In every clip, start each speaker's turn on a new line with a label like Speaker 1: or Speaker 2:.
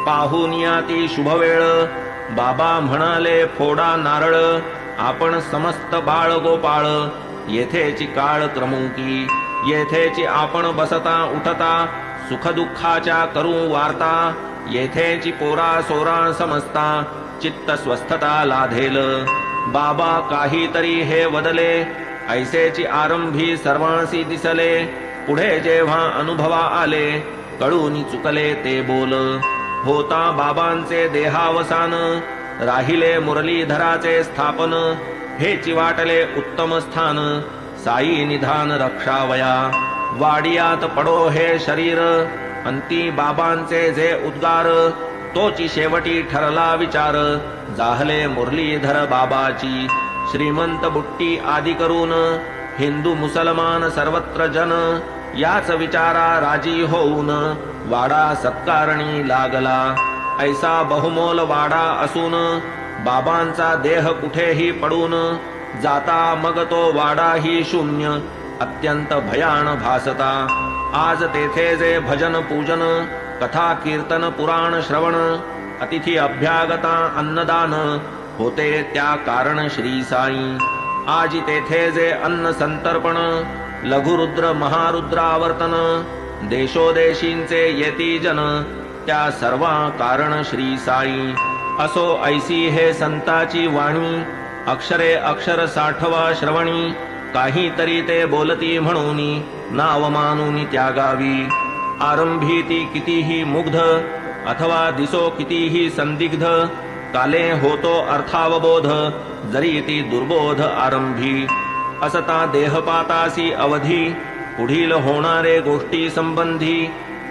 Speaker 1: पाहुनियाती शुभवेळ बाबा म्हणाले फोडा नारळ आपण समस्त बाळ गोपाळ येथेची काळ क्रमुकी येथेची आपण बसता उठता सुखदुःखाच्या करू वार्ता येथेची पोरा सोरा समजता चित्त स्वस्थता लाधेल बाबा काहीतरी हे वदले ऐसेची आरंभी सर्वांसी दिसले पुढे जेव्हा अनुभवा आले कळून चुकले ते बोल होता बाबांचे देहावसान राहिले मुरलीधराचे स्थापन हेची वाटले उत्तम स्थान साई निधान रक्षावया वाडियात पडो हे शरीर अंती बाबांचे जे उद्गार तोची शेवटी ठरला विचार जाहले मुरलीधर बाबाची श्रीमंत बुट्टी आदी करून हिंदू मुसलमान सर्वत्र जन याच विचारा राजी होऊन वाडा सत्कारणी लागला ऐसा बहुमोल वाडा असून बाबांचा देह कुठेही पडून जाता मग तो वाडाही शून्य अत्यंत भयान भासता आज तेथे जे भजन पूजन कथा कीर्तन पुराण श्रवण अतिथी अभ्यागता अन्नदान होते त्या कारण श्री साई आजी तेथे जे अन्न संतर्पण लघुरुद्र महारुद्रावर्तन देशोदेशींचे येती जन त्या सर्वा कारण श्री साई असो ऐसी हे संताची वाणी अक्षरे अक्षर साठवा श्रवणी काहीतरी ते बोलती म्हणून नाव मानून त्यागावी आरंभी ती कितीही मुग्ध अथवा दिसो कितीही संदिग्ध काले होतो अर्थावबोध जरी ती दुर्बोध आरंभी असता देहपातासी अवधी पुढील होणारे गोष्टी संबंधी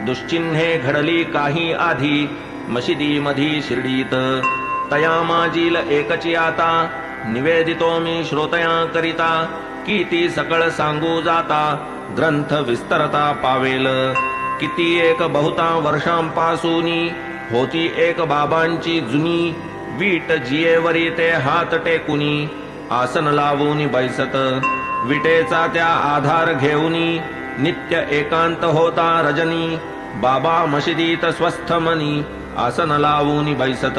Speaker 1: दुश्चिन्हे घडली काही आधी मशिदी मधी शिर्डीत तया माजील एकची आता निवेदितो मी श्रोतया करिता की ती सकळ सांगू जाता ग्रंथ विस्तरता पावेल किती एक बहुता वर्षांपासूनी होती एक बाबांची जुनी वीट जियेवरी ते हात टेकुनी आसन लावून बैसत विटेचा त्या आधार घेऊनी नित्य एकांत होता रजनी बाबा मशिदीत स्वस्थ मनी आसन लावून बैसत